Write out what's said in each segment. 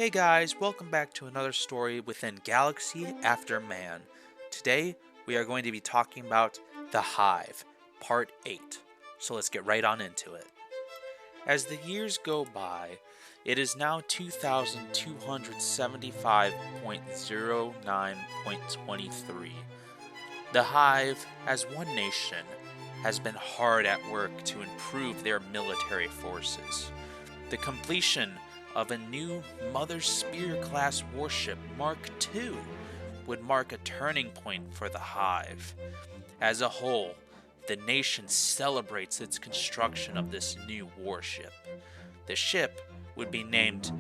Hey guys, welcome back to another story within Galaxy After Man. Today, we are going to be talking about The Hive, Part 8. So let's get right on into it. As the years go by, it is now 2275.09.23. The Hive, as one nation, has been hard at work to improve their military forces. The completion of a new Mother Spear-class warship Mark II would mark a turning point for the Hive. As a whole, the nation celebrates its construction of this new warship. The ship would be named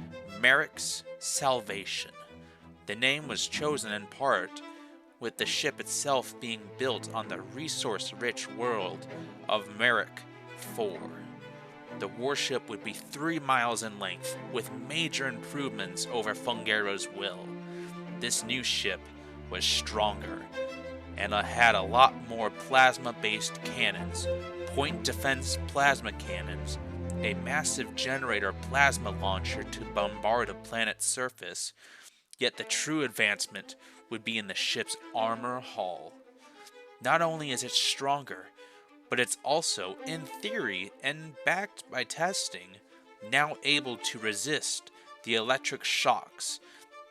Merrick's Salvation. The name was chosen in part with the ship itself being built on the resource-rich world of Merrick 4. The warship would be 3 miles in length, with major improvements over Fungero's Will. This new ship was stronger, and had a lot more plasma-based cannons, point defense plasma cannons, a massive generator plasma launcher to bombard a planet's surface, yet the true advancement would be in the ship's armor hull. Not only is it stronger, but it's also, in theory and backed by testing, now able to resist the electric shocks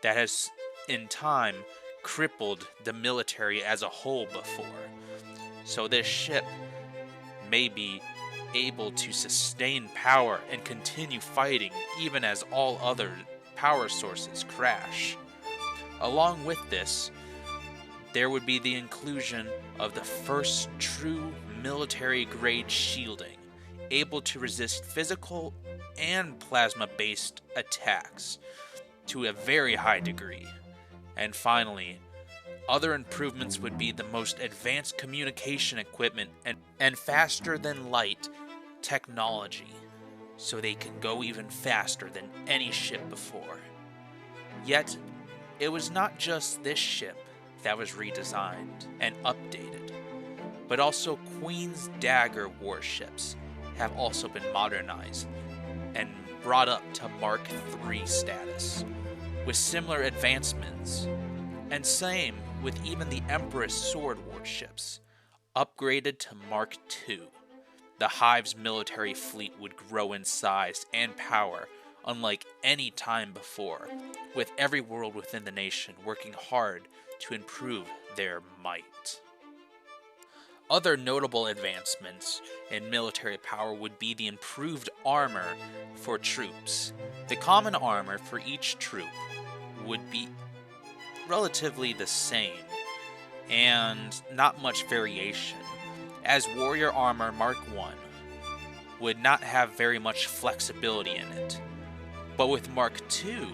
that has, in time, crippled the military as a whole before. So this ship may be able to sustain power and continue fighting even as all other power sources crash. Along with this, there would be the inclusion of the first true military-grade shielding, able to resist physical and plasma-based attacks to a very high degree. And finally, other improvements would be the most advanced communication equipment and faster-than-light technology, so they can go even faster than any ship before. Yet, it was not just this ship that was redesigned and updated, but also Queen's Dagger warships have also been modernized and brought up to Mark III status, with similar advancements, and same with even the Empress Sword warships, upgraded to Mark II. The Hive's military fleet would grow in size and power unlike any time before, with every world within the nation working hard to improve their might. Other notable advancements in military power would be the improved armor for troops. The common armor for each troop would be relatively the same, and not much variation, as Warrior Armor Mark I would not have very much flexibility in it. But with Mark II,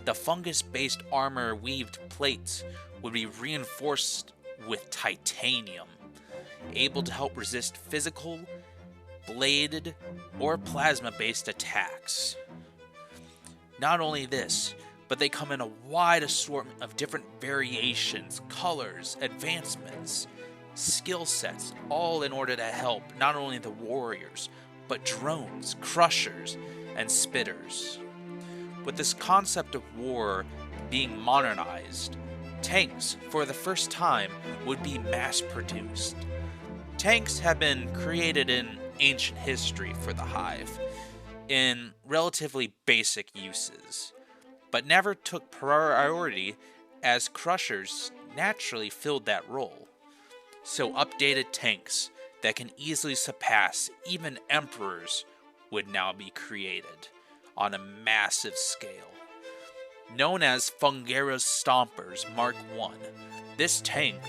the fungus-based armor weaved plates would be reinforced with titanium, able to help resist physical, bladed, or plasma-based attacks. Not only this, but they come in a wide assortment of different variations, colors, advancements, skill sets, all in order to help not only the warriors, but drones, crushers, and spitters. With this concept of war being modernized, tanks, for the first time, would be mass-produced. Tanks have been created in ancient history for the Hive, in relatively basic uses, but never took priority as crushers naturally filled that role. So updated tanks that can easily surpass even emperors would now be created on a massive scale. Known as Fungero's Stompers Mark I, this tank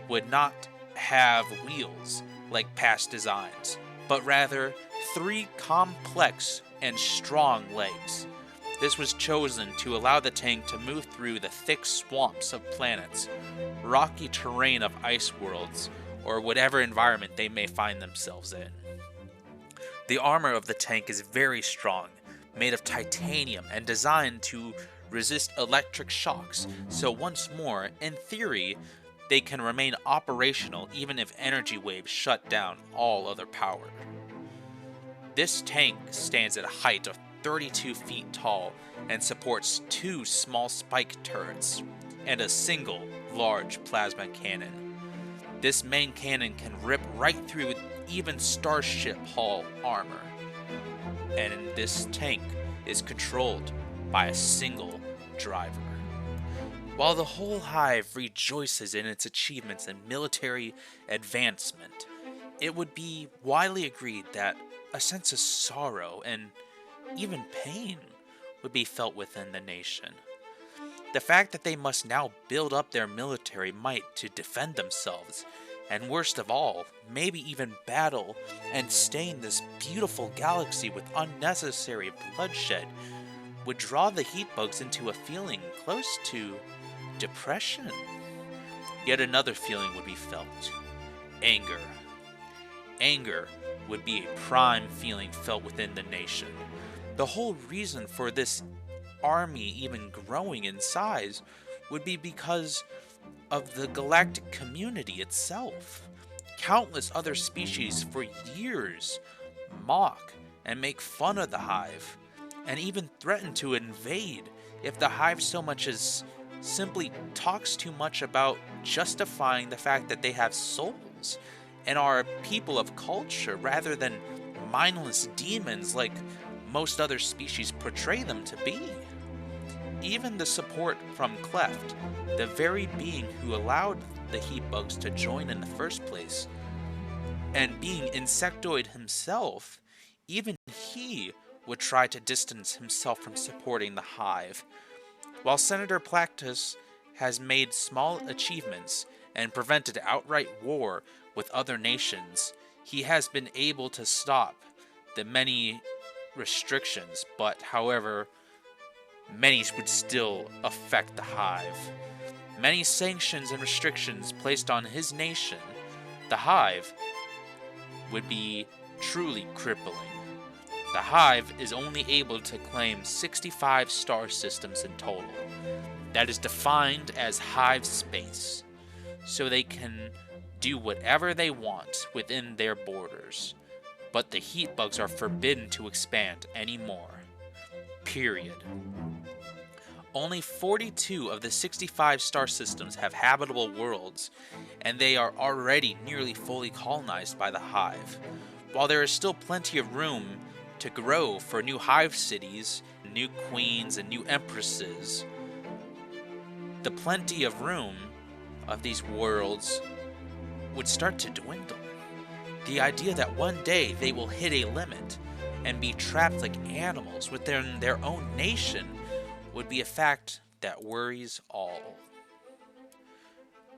would not have wheels like past designs, but rather 3 complex and strong legs. This was chosen to allow the tank to move through the thick swamps of planets, rocky terrain of ice worlds, or whatever environment they may find themselves in. The armor of the tank is very strong, made of titanium and designed to resist electric shocks, so once more, in theory, they can remain operational even if energy waves shut down all other power. This tank stands at a height of 32 feet tall and supports 2 small spike turrets and a single large plasma cannon. This main cannon can rip right through even starship hull armor, and this tank is controlled by a single driver. While the whole hive rejoices in its achievements in military advancement, it would be widely agreed that a sense of sorrow and even pain would be felt within the nation. The fact that they must now build up their military might to defend themselves, and worst of all, maybe even battle and stain this beautiful galaxy with unnecessary bloodshed, would draw the heat bugs into a feeling close to depression. Yet another feeling would be felt: anger. Anger would be a prime feeling felt within the nation. The whole reason for this army even growing in size would be because of the galactic community itself. Countless other species for years mock and make fun of the hive, and even threaten to invade if the hive so much as simply talks too much about justifying the fact that they have souls and are people of culture rather than mindless demons like most other species portray them to be. Even the support from Cleft, the very being who allowed the heat bugs to join in the first place, and being insectoid himself, even he would try to distance himself from supporting the hive. While Senator Plactus has made small achievements and prevented outright war with other nations, he has been able to stop the many restrictions, but however, many would still affect the hive. Many sanctions and restrictions placed on his nation, the hive, would be truly crippling. The hive is only able to claim 65 star systems in total. That is defined as hive space, so they can do whatever they want within their borders, but the heat bugs are forbidden to expand anymore. Period. Only 42 of the 65 star systems have habitable worlds, and they are already nearly fully colonized by the hive. While there is still plenty of room to grow for new hive cities, new queens, and new empresses, the plenty of room of these worlds would start to dwindle. The idea that one day they will hit a limit and be trapped like animals within their own nation would be a fact that worries all.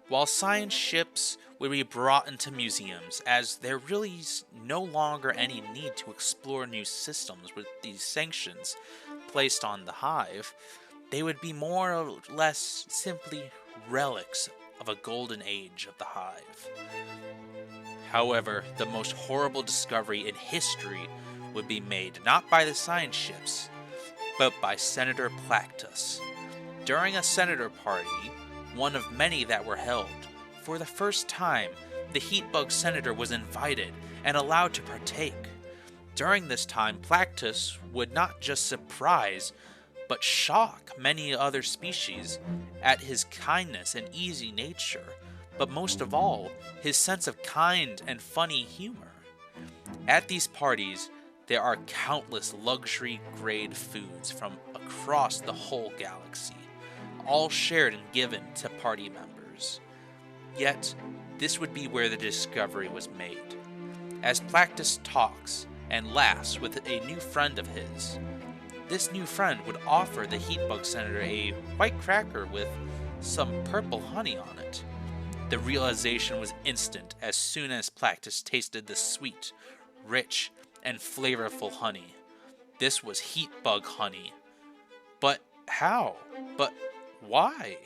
While science ships would be brought into museums, as there really is no longer any need to explore new systems with these sanctions placed on the hive, they would be more or less simply relics of a golden age of the hive. However, the most horrible discovery in history would be made not by the science ships, but by Senator Plactus. During a senator party, one of many that were held, for the first time, the Heatbug Senator was invited and allowed to partake. During this time, Plactus would not just surprise, but shock many other species at his kindness and easy nature, but most of all, his sense of kind and funny humor. At these parties, there are countless luxury-grade foods from across the whole galaxy, all shared and given to party members. Yet, this would be where the discovery was made. As Plactus talks and laughs with a new friend of his, this new friend would offer the Heatbug Senator a white cracker with some purple honey on it. The realization was instant as soon as Plactus tasted the sweet, rich, and flavorful honey. This was Heatbug honey. But how? But why?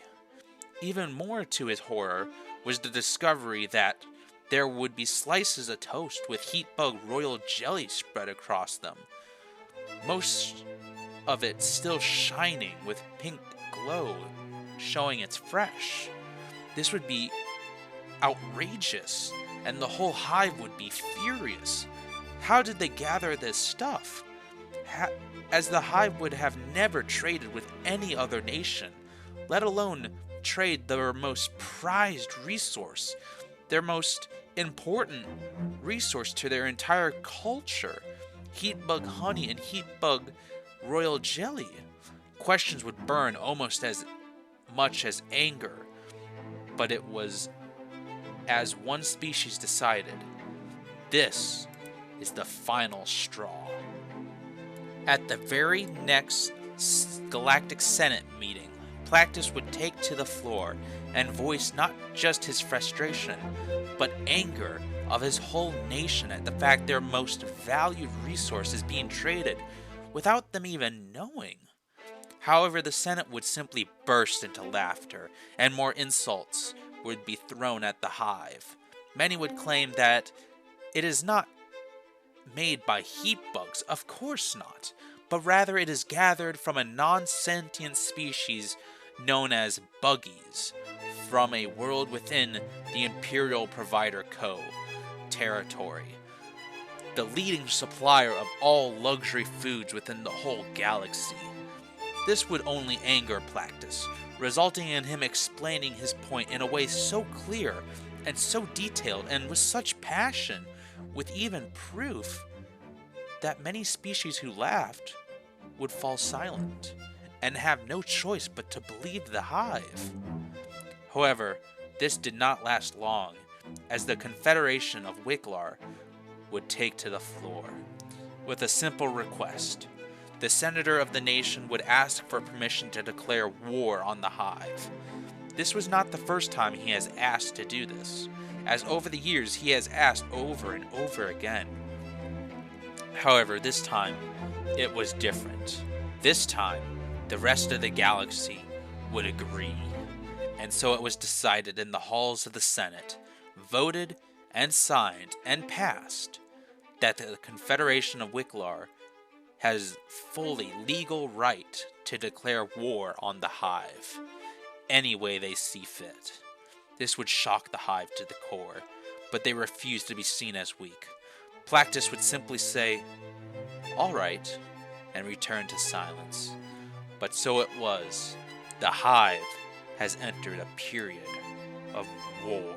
Even more to his horror was the discovery that there would be slices of toast with Heatbug royal jelly spread across them, most of it still shining with pink glow, showing it's fresh. This would be outrageous, and the whole hive would be furious. How did they gather this stuff? ha- as the Hive would have never traded with any other nation, let alone trade their most prized resource, their most important resource to their entire culture, heat bug honey and heat bug royal jelly. Questions would burn almost as much as anger, but it was as one species decided, this is the final straw. At the very next Galactic Senate meeting, Plactus would take to the floor and voice not just his frustration, but anger of his whole nation at the fact their most valued resource is being traded without them even knowing. However, the Senate would simply burst into laughter, and more insults would be thrown at the Hive. Many would claim that it is not made by heat bugs, of course not, but rather it is gathered from a non-sentient species known as buggies, from a world within the Imperial Provider Co. territory, the leading supplier of all luxury foods within the whole galaxy. This would only anger Plactus, resulting in him explaining his point in a way so clear and so detailed and with such passion, with even proof, that many species who laughed would fall silent and have no choice but to believe the Hive. However, this did not last long, as the Confederation of Wiklar would take to the floor with a simple request. The senator of the nation would ask for permission to declare war on the Hive. This was not the first time he has asked to do this, as over the years he has asked over and over again. However, this time, it was different. This time, the rest of the galaxy would agree. And so it was decided in the halls of the Senate, voted and signed and passed, that the Confederation of Wiklar has fully legal right to declare war on the Hive, any way they see fit. This would shock the Hive to the core, but they refused to be seen as weak. Plactus would simply say, "All right," and return to silence. But so it was. The Hive has entered a period of war.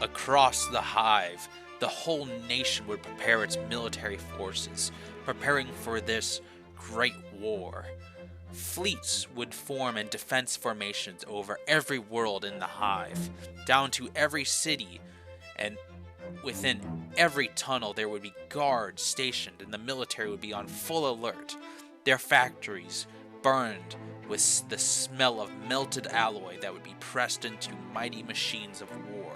Across the Hive, the whole nation would prepare its military forces, preparing for this great war. Fleets would form in defense formations over every world in the Hive, down to every city, and within every tunnel there would be guards stationed, and the military would be on full alert. Their factories burned with the smell of melted alloy that would be pressed into mighty machines of war.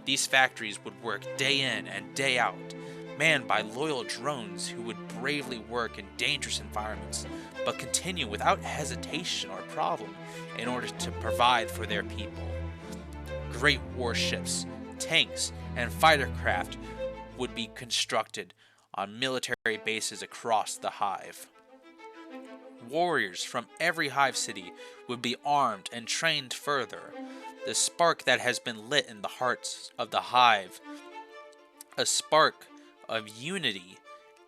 These factories would work day in and day out, manned by loyal drones who would bravely work in dangerous environments, but continue without hesitation or problem in order to provide for their people. Great warships, tanks, and fighter craft would be constructed on military bases across the Hive. Warriors from every Hive city would be armed and trained further. The spark that has been lit in the hearts of the Hive, a spark of unity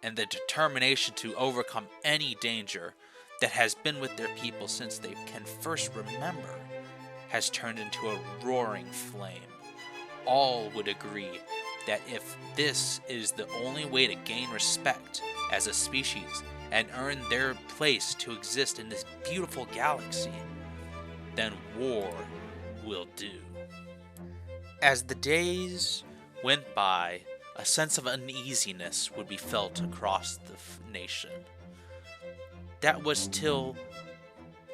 and the determination to overcome any danger that has been with their people since they can first remember, has turned into a roaring flame. All would agree that if this is the only way to gain respect as a species and earn their place to exist in this beautiful galaxy, then war will do. As the days went by, a sense of uneasiness would be felt across the nation. That was till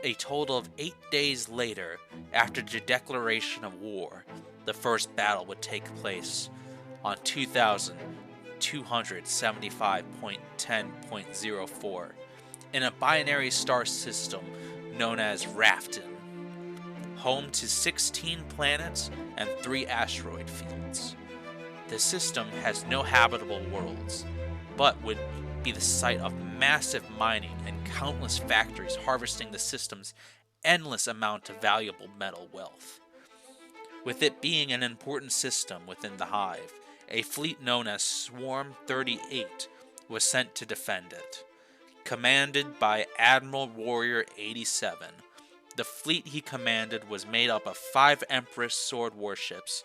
a total of 8 days later, after the declaration of war, the first battle would take place on 2275.10.04 in a binary star system known as Rafton, home to 16 planets and 3 asteroid fields. The system has no habitable worlds, but would be the site of massive mining and countless factories harvesting the system's endless amount of valuable metal wealth. With it being an important system within the Hive, a fleet known as Swarm 38 was sent to defend it. Commanded by Admiral Warrior 87, the fleet he commanded was made up of 5 Empress sword warships,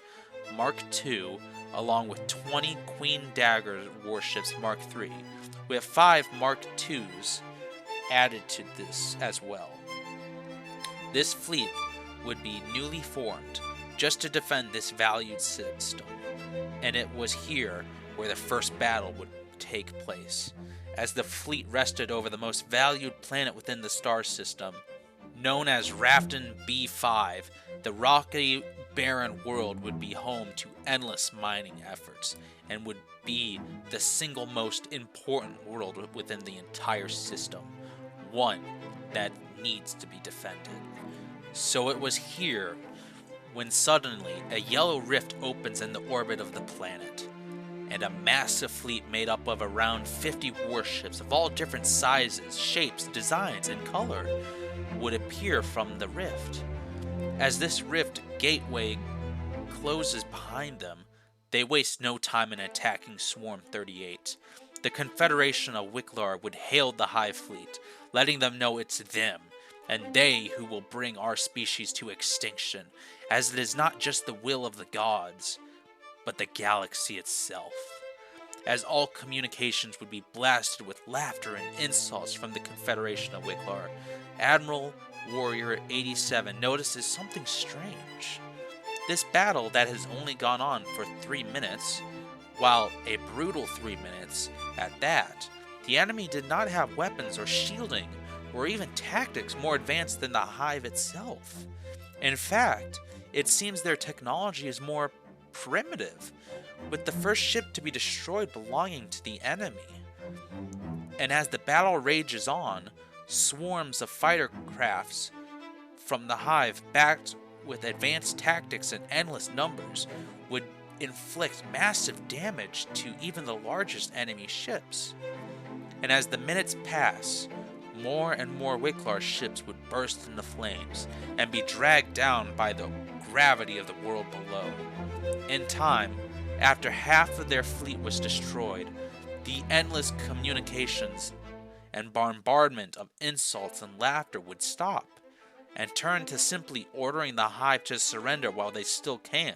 Mark II, along with 20 Queen Dagger warships Mark III, with 5 Mark IIs added to this as well. This fleet would be newly formed just to defend this valued system, and it was here where the first battle would take place, as the fleet rested over the most valued planet within the star system. Known as Rafton B5, the rocky, barren world would be home to endless mining efforts and would be the single most important world within the entire system, one that needs to be defended. So it was here when suddenly a yellow rift opens in the orbit of the planet, and a massive fleet made up of around 50 warships of all different sizes, shapes, designs, and color would appear from the rift. As this rift gateway closes behind them, they waste no time in attacking Swarm 38. The Confederation of Wicklar would hail the Hive fleet, letting them know it's them, and they who will bring our species to extinction, as it is not just the will of the gods, but the galaxy itself. As all communications would be blasted with laughter and insults from the Confederation of Wicklar, Admiral Warrior 87 notices something strange. This battle that has only gone on for 3 minutes, while a brutal 3 minutes at that, the enemy did not have weapons or shielding or even tactics more advanced than the Hive itself. In fact, it seems their technology is more primitive, with the first ship to be destroyed belonging to the enemy. And as the battle rages on, swarms of fighter crafts from the Hive, backed with advanced tactics and endless numbers, would inflict massive damage to even the largest enemy ships. And as the minutes pass, more and more Wicklar ships would burst into flames and be dragged down by the gravity of the world below. In time, after half of their fleet was destroyed, the endless communications and bombardment of insults and laughter would stop, and turn to simply ordering the Hive to surrender while they still can.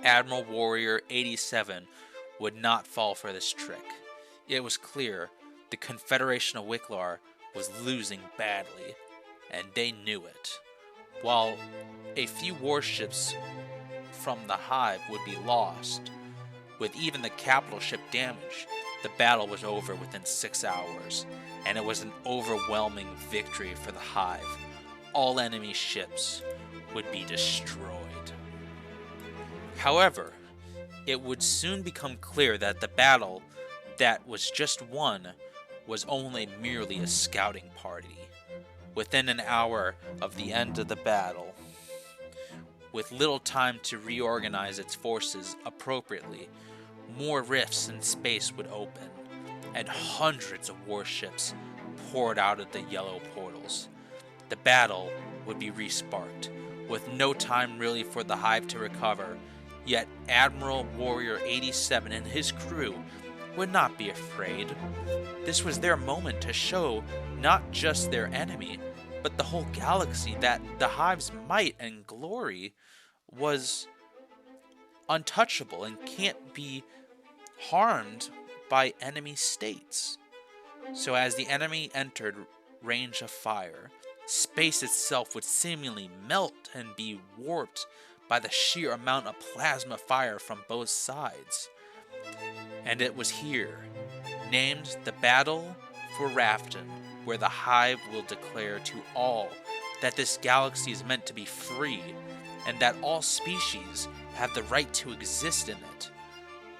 Admiral Warrior 87 would not fall for this trick. It was clear the Confederation of Wicklar was losing badly, and they knew it. While a few warships from the Hive would be lost, with even the capital ship damaged, the battle was over within 6 hours, and it was an overwhelming victory for the Hive. All enemy ships would be destroyed. However, it would soon become clear that the battle that was just won was only merely a scouting party. Within an hour of the end of the battle, with little time to reorganize its forces appropriately, more rifts in space would open, and hundreds of warships poured out of the yellow portals. The battle would be resparked, with no time really for the Hive to recover, yet Admiral Warrior 87 and his crew would not be afraid. This was their moment to show not just their enemy, but the whole galaxy that the Hive's might and glory was untouchable and can't be harmed by enemy states. So as the enemy entered range of fire, space itself would seemingly melt and be warped by the sheer amount of plasma fire from both sides. And it was here, named the Battle for Rafton, where the Hive will declare to all that this galaxy is meant to be free, and that all species have the right to exist in it.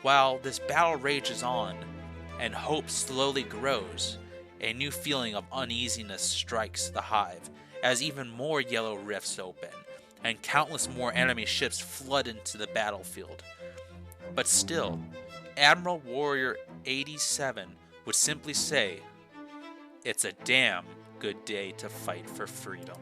While this battle rages on, and hope slowly grows, a new feeling of uneasiness strikes the Hive, as even more yellow rifts open, and countless more enemy ships flood into the battlefield. But still, Admiral Warrior 87 would simply say, "It's a damn good day to fight for freedom."